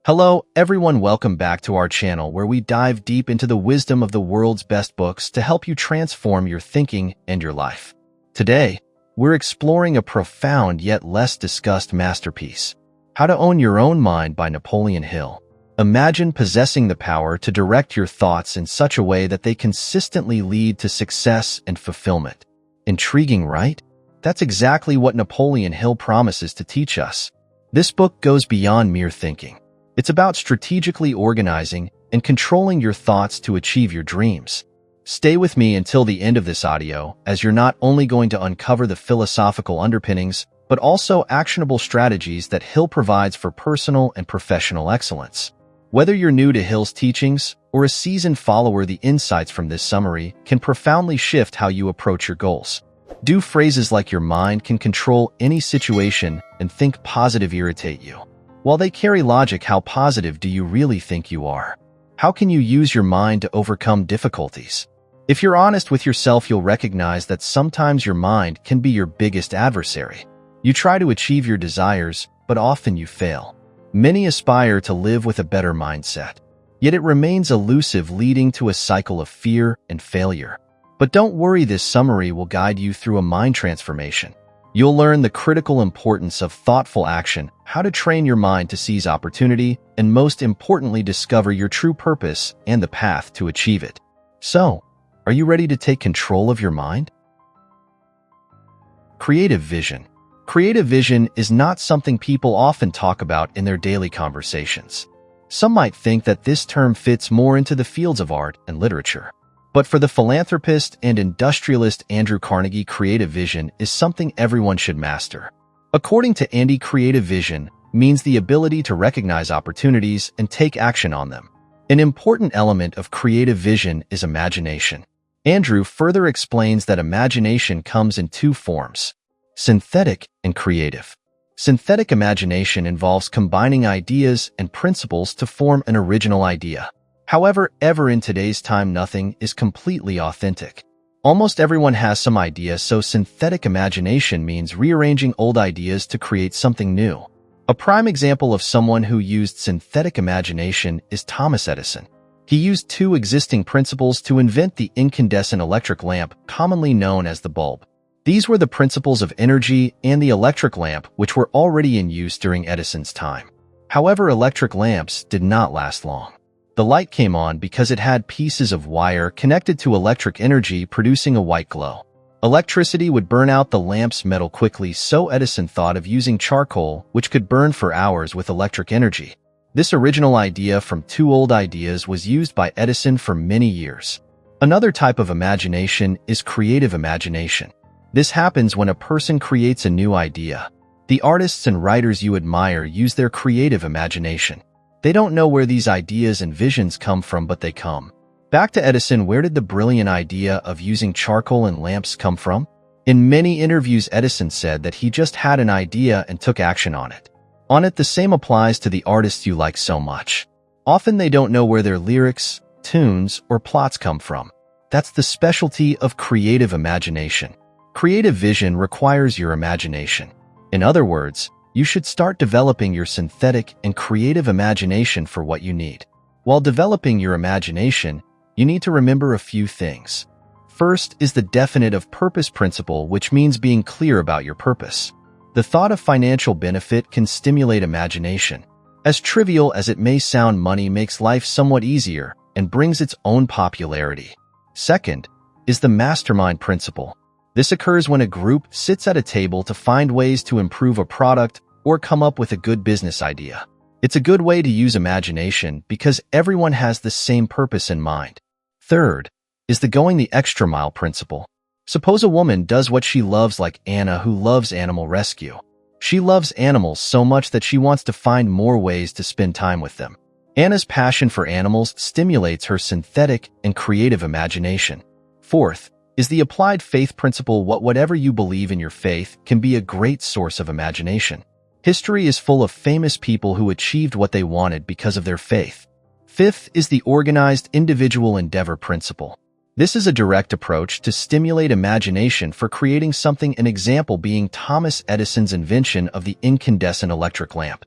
Hello, everyone. Welcome back to our channel where we dive deep into the wisdom of the world's best books to help you transform your thinking and your life. Today, we're exploring a profound yet less discussed masterpiece, How to Own Your Own Mind by Napoleon Hill. Imagine possessing the power to direct your thoughts in such a way that they consistently lead to success and fulfillment. Intriguing, right? That's exactly what Napoleon Hill promises to teach us. This book goes beyond mere thinking. It's about strategically organizing and controlling your thoughts to achieve your dreams. Stay with me until the end of this audio, as you're not only going to uncover the philosophical underpinnings, but also actionable strategies that Hill provides for personal and professional excellence. Whether you're new to Hill's teachings or a seasoned follower, the insights from this summary can profoundly shift how you approach your goals. Do phrases like "your mind can control any situation" and "think positive" irritate you? While they carry logic, how positive do you really think you are? How can you use your mind to overcome difficulties? If you're honest with yourself, you'll recognize that sometimes your mind can be your biggest adversary. You try to achieve your desires, but often you fail. Many aspire to live with a better mindset, yet it remains elusive, leading to a cycle of fear and failure. But don't worry, this summary will guide you through a mind transformation. You'll learn the critical importance of thoughtful action, how to train your mind to seize opportunity, and most importantly, discover your true purpose and the path to achieve it. So, are you ready to take control of your mind? Creative vision. Creative vision is not something people often talk about in their daily conversations. Some might think that this term fits more into the fields of art and literature. But for the philanthropist and industrialist Andrew Carnegie, creative vision is something everyone should master. According to Andy, creative vision means the ability to recognize opportunities and take action on them. An important element of creative vision is imagination. Andrew further explains that imagination comes in two forms: synthetic and creative. Synthetic imagination involves combining ideas and principles to form an original idea. However, in today's time, nothing is completely authentic. Almost everyone has some idea, so synthetic imagination means rearranging old ideas to create something new. A prime example of someone who used synthetic imagination is Thomas Edison. He used two existing principles to invent the incandescent electric lamp, commonly known as the bulb. These were the principles of energy and the electric lamp, which were already in use during Edison's time. However, electric lamps did not last long. The light came on because it had pieces of wire connected to electric energy, producing a white glow. Electricity would burn out the lamp's metal quickly, so Edison thought of using charcoal, which could burn for hours with electric energy. This original idea from two old ideas was used by Edison for many years. Another type of imagination is creative imagination. This happens when a person creates a new idea. The artists and writers you admire use their creative imagination. They don't know where these ideas and visions come from, but they come. Back to Edison, where did the brilliant idea of using charcoal and lamps come from? In many interviews, Edison said that he just had an idea and took action on it. The same applies to the artists you like so much. Often they don't know where their lyrics, tunes, or plots come from. That's the specialty of creative imagination. Creative vision requires your imagination. In other words, you should start developing your synthetic and creative imagination for what you need. While developing your imagination, you need to remember a few things. First is the definite of purpose principle, which means being clear about your purpose. The thought of financial benefit can stimulate imagination. As trivial as it may sound, money makes life somewhat easier and brings its own popularity. Second is the mastermind principle. This occurs when a group sits at a table to find ways to improve a product or come up with a good business idea. It's a good way to use imagination because everyone has the same purpose in mind. Third is the going the extra mile principle. Suppose a woman does what she loves, like Anna, who loves animal rescue. She loves animals so much that she wants to find more ways to spend time with them. Anna's passion for animals stimulates her synthetic and creative imagination. Fourth is the applied faith principle. Whatever you believe in, your faith can be a great source of imagination. History is full of famous people who achieved what they wanted because of their faith. Fifth is the organized individual endeavor principle. This is a direct approach to stimulate imagination for creating something, an example being Thomas Edison's invention of the incandescent electric lamp.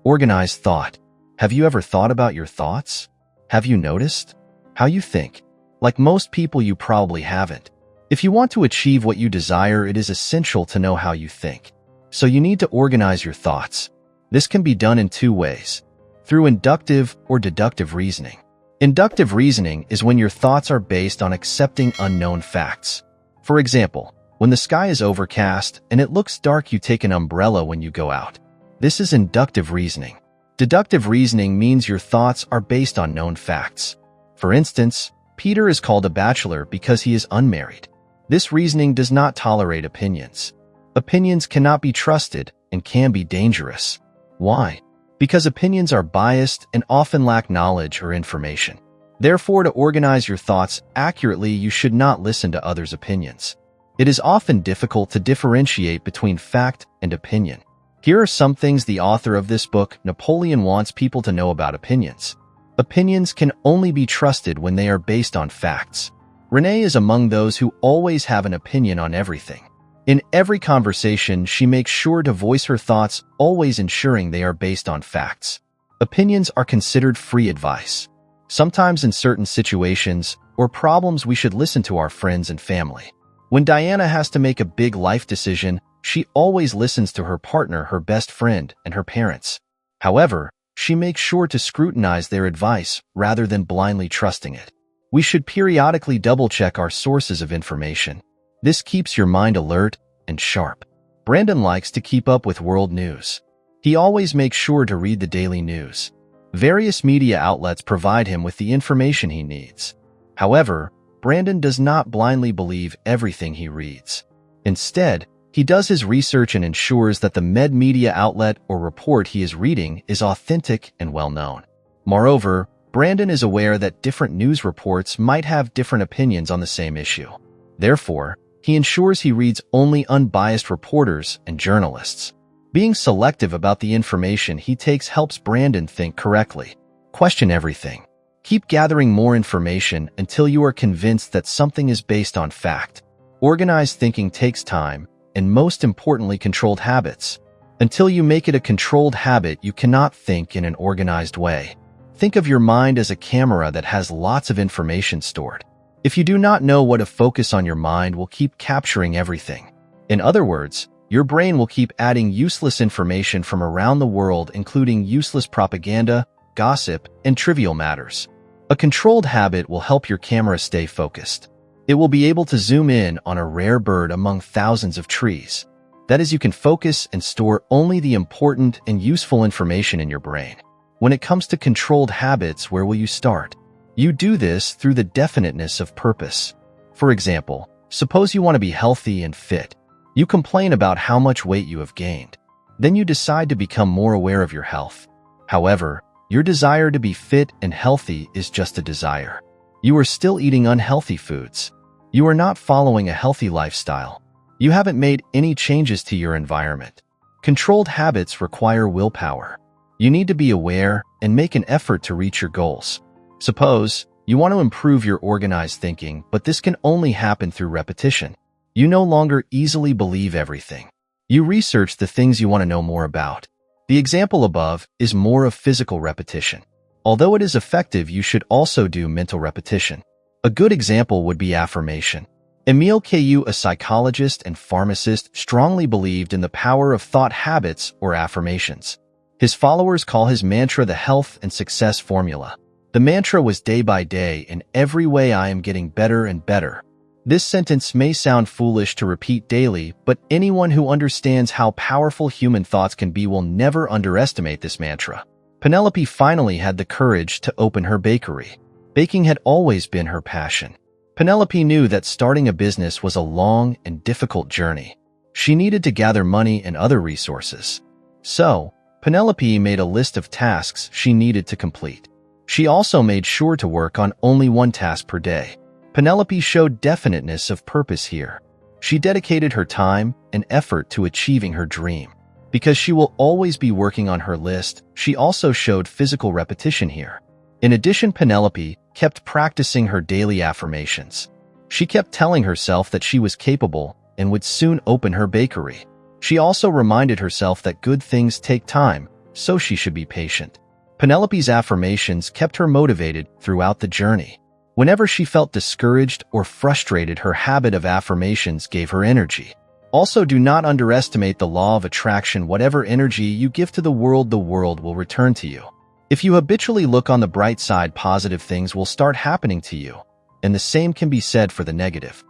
Organized thought. Have you ever thought about your thoughts? Have you noticed how you think? Like most people, you probably haven't. If you want to achieve what you desire, it is essential to know how you think. So you need to organize your thoughts. This can be done in two ways: through inductive or deductive reasoning. Inductive reasoning is when your thoughts are based on accepting unknown facts. For example, when the sky is overcast and it looks dark, you take an umbrella when you go out. This is inductive reasoning. Deductive reasoning means your thoughts are based on known facts. For instance, Peter is called a bachelor because he is unmarried. This reasoning does not tolerate opinions. Opinions cannot be trusted and can be dangerous. Why? Because opinions are biased and often lack knowledge or information. Therefore, to organize your thoughts accurately, you should not listen to others' opinions. It is often difficult to differentiate between fact and opinion. Here are some things the author of this book, Napoleon, wants people to know about opinions. Opinions can only be trusted when they are based on facts. Renee is among those who always have an opinion on everything. In every conversation, she makes sure to voice her thoughts, always ensuring they are based on facts. Opinions are considered free advice. Sometimes in certain situations or problems, we should listen to our friends and family. When Diana has to make a big life decision, she always listens to her partner, her best friend, and her parents. However, she makes sure to scrutinize their advice rather than blindly trusting it. We should periodically double-check our sources of information. This keeps your mind alert and sharp. Brandon likes to keep up with world news. He always makes sure to read the daily news. Various media outlets provide him with the information he needs. However, Brandon does not blindly believe everything he reads. Instead, he does his research and ensures that the media outlet or report he is reading is authentic and well-known. Moreover, Brandon is aware that different news reports might have different opinions on the same issue. Therefore, he ensures he reads only unbiased reporters and journalists. Being selective about the information he takes helps Brandon think correctly. Question everything. Keep gathering more information until you are convinced that something is based on fact. Organized thinking takes time, and most importantly, controlled habits. Until you make it a controlled habit, you cannot think in an organized way. Think of your mind as a camera that has lots of information stored. If you do not know what to focus on, your mind will keep capturing everything. In other words, your brain will keep adding useless information from around the world, including useless propaganda, gossip, and trivial matters. A controlled habit will help your camera stay focused. It will be able to zoom in on a rare bird among thousands of trees. That is, you can focus and store only the important and useful information in your brain. When it comes to controlled habits, where will you start? You do this through the definiteness of purpose. For example, suppose you want to be healthy and fit. You complain about how much weight you have gained. Then you decide to become more aware of your health. However, your desire to be fit and healthy is just a desire. You are still eating unhealthy foods. You are not following a healthy lifestyle. You haven't made any changes to your environment. Controlled habits require willpower. You need to be aware and make an effort to reach your goals. Suppose you want to improve your organized thinking, but this can only happen through repetition. You no longer easily believe everything. You research the things you want to know more about. The example above is more of physical repetition. Although it is effective, you should also do mental repetition. A good example would be affirmation. Emile Caillou, a psychologist and pharmacist, strongly believed in the power of thought habits or affirmations. His followers call his mantra the health and success formula. The mantra was day by day, in every way I am getting better and better. This sentence may sound foolish to repeat daily, but anyone who understands how powerful human thoughts can be will never underestimate this mantra. Penelope finally had the courage to open her bakery. Baking had always been her passion. Penelope knew that starting a business was a long and difficult journey. She needed to gather money and other resources. So, Penelope made a list of tasks she needed to complete. She also made sure to work on only one task per day. Penelope showed definiteness of purpose here. She dedicated her time and effort to achieving her dream. Because she will always be working on her list, she also showed physical repetition here. In addition, Penelope kept practicing her daily affirmations. She kept telling herself that she was capable and would soon open her bakery. She also reminded herself that good things take time, so she should be patient. Penelope's affirmations kept her motivated throughout the journey. Whenever she felt discouraged or frustrated, her habit of affirmations gave her energy. Also, do not underestimate the law of attraction. Whatever energy you give to the world will return to you. If you habitually look on the bright side, positive things will start happening to you. And the same can be said for the negative.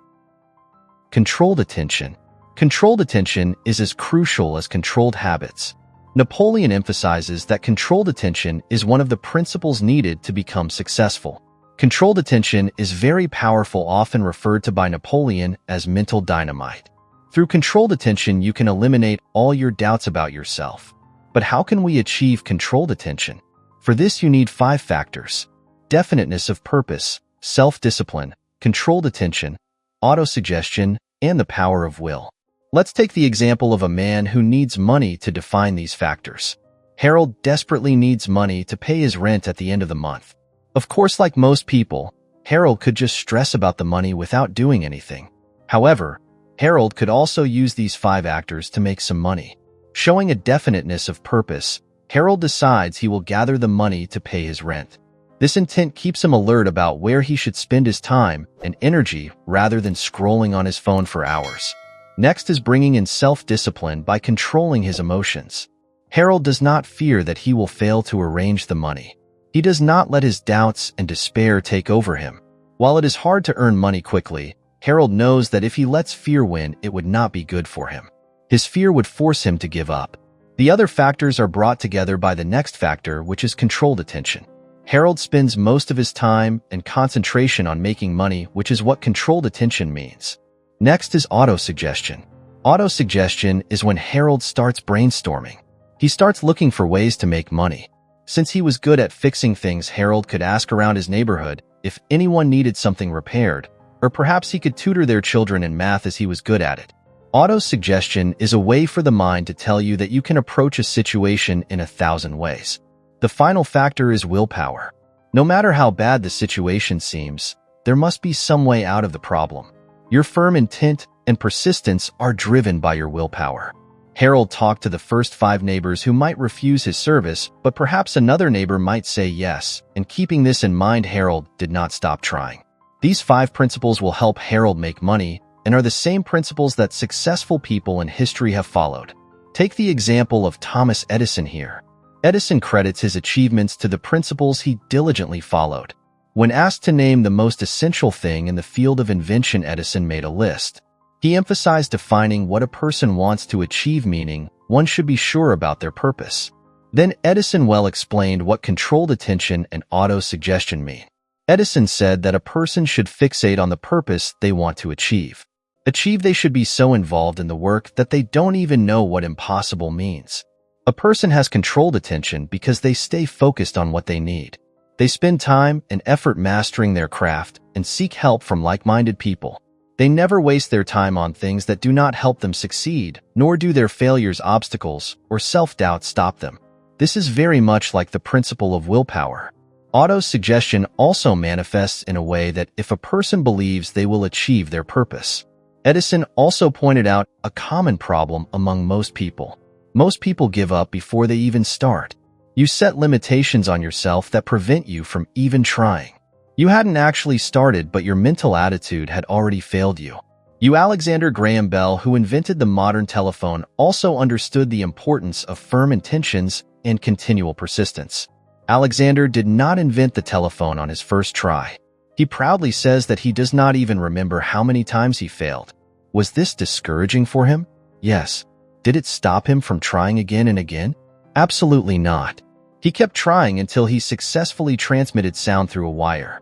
Controlled attention. Controlled attention is as crucial as controlled habits. Napoleon emphasizes that controlled attention is one of the principles needed to become successful. Controlled attention is very powerful, often referred to by Napoleon as mental dynamite. Through controlled attention, you can eliminate all your doubts about yourself. But how can we achieve controlled attention? For this, you need 5 factors: definiteness of purpose, self-discipline, controlled attention, autosuggestion, and the power of will. Let's take the example of a man who needs money to define these factors. Harold desperately needs money to pay his rent at the end of the month. Of course, like most people, Harold could just stress about the money without doing anything. However, Harold could also use these 5 factors to make some money. Showing a definiteness of purpose, Harold decides he will gather the money to pay his rent. This intent keeps him alert about where he should spend his time and energy rather than scrolling on his phone for hours. Next is bringing in self-discipline by controlling his emotions. Harold does not fear that he will fail to arrange the money. He does not let his doubts and despair take over him. While it is hard to earn money quickly, Harold knows that if he lets fear win, it would not be good for him. His fear would force him to give up. The other factors are brought together by the next factor, which is controlled attention. Harold spends most of his time and concentration on making money, which is what controlled attention means. Next is autosuggestion. Autosuggestion is when Harold starts brainstorming. He starts looking for ways to make money. Since he was good at fixing things, Harold could ask around his neighborhood if anyone needed something repaired, or perhaps he could tutor their children in math as he was good at it. Autosuggestion is a way for the mind to tell you that you can approach a situation in 1,000 ways. The final factor is willpower. No matter how bad the situation seems, there must be some way out of the problem. Your firm intent and persistence are driven by your willpower. Harold talked to the first 5 neighbors who might refuse his service, but perhaps another neighbor might say yes, and keeping this in mind, Harold did not stop trying. These 5 principles will help Harold make money and are the same principles that successful people in history have followed. Take the example of Thomas Edison here. Edison credits his achievements to the principles he diligently followed. When asked to name the most essential thing in the field of invention, Edison made a list. He emphasized defining what a person wants to achieve, meaning one should be sure about their purpose. Then Edison well explained what controlled attention and auto-suggestion mean. Edison said that a person should fixate on the purpose they want to achieve. They should be so involved in the work that they don't even know what impossible means. A person has controlled attention because they stay focused on what they need. They spend time and effort mastering their craft and seek help from like-minded people. They never waste their time on things that do not help them succeed, nor do their failures, obstacles, or self-doubt stop them. This is very much like the principle of willpower. Auto-suggestion also manifests in a way that if a person believes they will achieve their purpose. Edison also pointed out a common problem among most people. Most people give up before they even start. You set limitations on yourself that prevent you from even trying. You hadn't actually started, but your mental attitude had already failed you. Alexander Graham Bell, who invented the modern telephone, also understood the importance of firm intentions and continual persistence. Alexander did not invent the telephone on his first try. He proudly says that he does not even remember how many times he failed. Was this discouraging for him? Yes. Did it stop him from trying again and again? Absolutely not. He kept trying until he successfully transmitted sound through a wire.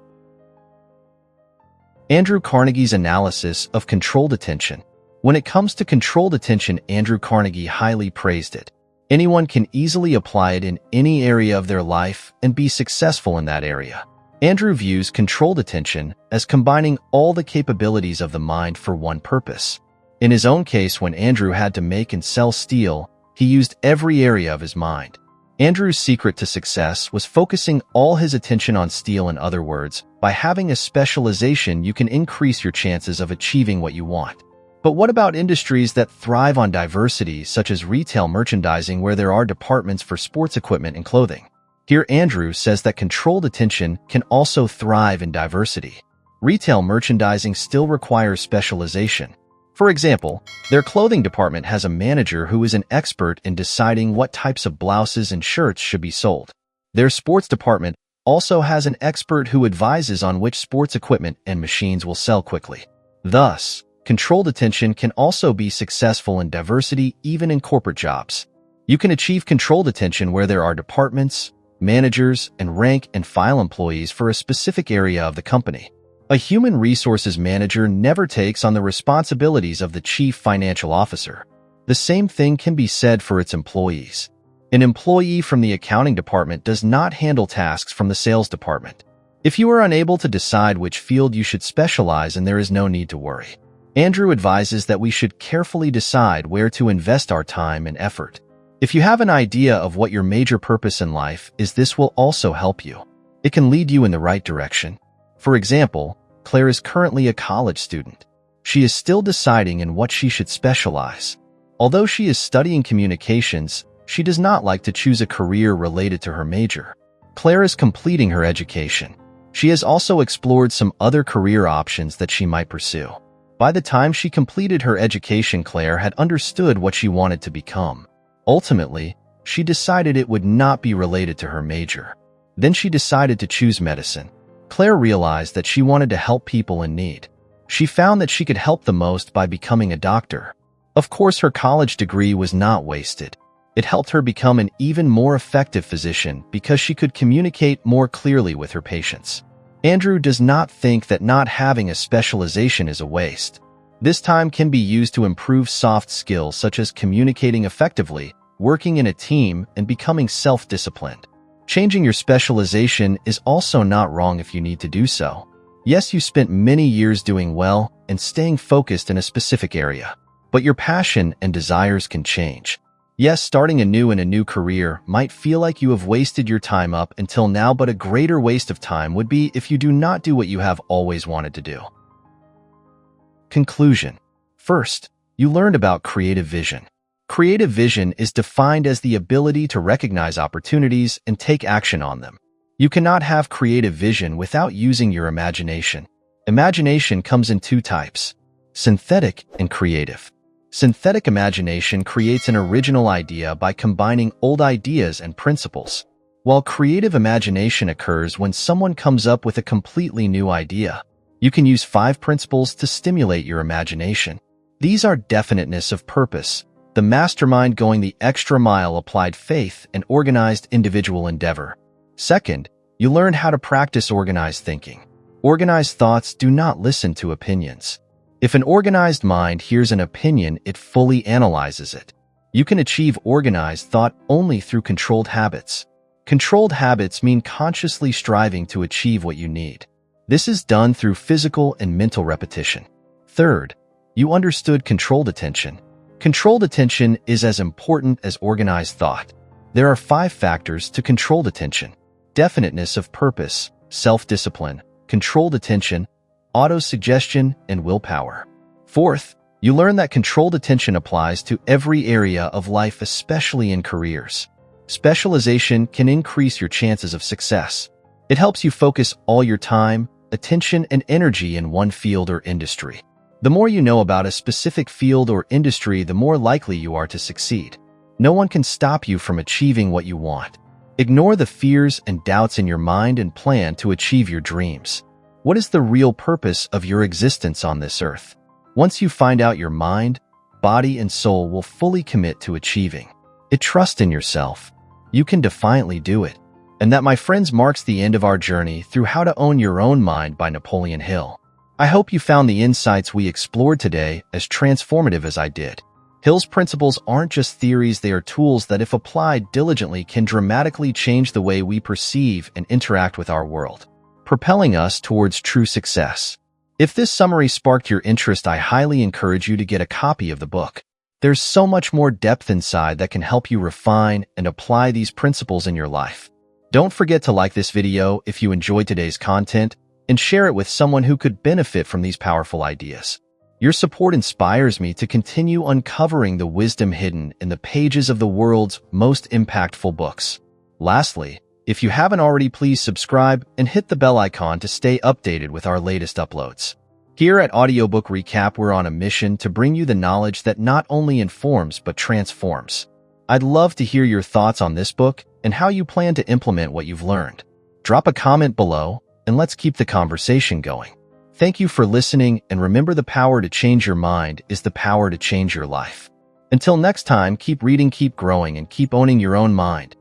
Andrew Carnegie's analysis of controlled attention. When it comes to controlled attention, Andrew Carnegie highly praised it. Anyone can easily apply it in any area of their life and be successful in that area. Andrew views controlled attention as combining all the capabilities of the mind for one purpose. In his own case, when Andrew had to make and sell steel, he used every area of his mind. Andrew's secret to success was focusing all his attention on steel. In other words, by having a specialization, you can increase your chances of achieving what you want. But what about industries that thrive on diversity, such as retail merchandising, where there are departments for sports equipment and clothing? Here, Andrew says that controlled attention can also thrive in diversity. Retail merchandising still requires specialization. For example, their clothing department has a manager who is an expert in deciding what types of blouses and shirts should be sold. Their sports department also has an expert who advises on which sports equipment and machines will sell quickly. Thus, controlled attention can also be successful in diversity, even in corporate jobs. You can achieve controlled attention where there are departments, managers, and rank-and-file employees for a specific area of the company. A human resources manager never takes on the responsibilities of the chief financial officer. The same thing can be said for its employees. An employee from the accounting department does not handle tasks from the sales department. If you are unable to decide which field you should specialize in, there is no need to worry. Andrew advises that we should carefully decide where to invest our time and effort. If you have an idea of what your major purpose in life is, this will also help you. It can lead you in the right direction. For example, Claire is currently a college student. She is still deciding in what she should specialize. Although she is studying communications, she does not like to choose a career related to her major. Claire is completing her education. She has also explored some other career options that she might pursue. By the time she completed her education, Claire had understood what she wanted to become. Ultimately, she decided it would not be related to her major. Then she decided to choose medicine. Claire realized that she wanted to help people in need. She found that she could help the most by becoming a doctor. Of course, her college degree was not wasted. It helped her become an even more effective physician because she could communicate more clearly with her patients. Andrew does not think that not having a specialization is a waste. This time can be used to improve soft skills such as communicating effectively, working in a team, and becoming self-disciplined. Changing your specialization is also not wrong if you need to do so. Yes, you spent many years doing well and staying focused in a specific area, but your passion and desires can change. Yes, starting anew in a new career might feel like you have wasted your time up until now, but a greater waste of time would be if you do not do what you have always wanted to do. Conclusion. First, you learned about creative vision. Creative vision is defined as the ability to recognize opportunities and take action on them. You cannot have creative vision without using your imagination. Imagination comes in two types: synthetic and creative. Synthetic imagination creates an original idea by combining old ideas and principles, while creative imagination occurs when someone comes up with a completely new idea. You can use 5 principles to stimulate your imagination. These are definiteness of purpose, the mastermind going the extra mile, applied faith, and organized individual endeavor. Second, you learn how to practice organized thinking. Organized thoughts do not listen to opinions. If an organized mind hears an opinion, it fully analyzes it. You can achieve organized thought only through controlled habits. Controlled habits mean consciously striving to achieve what you need. This is done through physical and mental repetition. Third, you understood controlled attention. Controlled attention is as important as organized thought. There are 5 factors to controlled attention: definiteness of purpose, self-discipline, controlled attention, auto-suggestion, and willpower. Fourth, you learn that controlled attention applies to every area of life, especially in careers. Specialization can increase your chances of success. It helps you focus all your time, attention, and energy in one field or industry. The more you know about a specific field or industry, the more likely you are to succeed. No one can stop you from achieving what you want. Ignore the fears and doubts in your mind and plan to achieve your dreams. What is the real purpose of your existence on this earth? Once you find out, your mind, body, and soul will fully commit to achieving it. Trust in yourself. You can defiantly do it. And that, my friends, marks the end of our journey through How to Own Your Own Mind by Napoleon Hill. I hope you found the insights we explored today as transformative as I did. Hill's principles aren't just theories, they are tools that, if applied diligently, can dramatically change the way we perceive and interact with our world, propelling us towards true success. If this summary sparked your interest, I highly encourage you to get a copy of the book. There's so much more depth inside that can help you refine and apply these principles in your life. Don't forget to like this video if you enjoyed today's content and share it with someone who could benefit from these powerful ideas. Your support inspires me to continue uncovering the wisdom hidden in the pages of the world's most impactful books. Lastly, if you haven't already, please subscribe and hit the bell icon to stay updated with our latest uploads. Here at Audiobook Recap, we're on a mission to bring you the knowledge that not only informs but transforms. I'd love to hear your thoughts on this book and how you plan to implement what you've learned. Drop a comment below and let's keep the conversation going. Thank you for listening, and remember, the power to change your mind is the power to change your life. Until next time, keep reading, keep growing, and keep owning your own mind.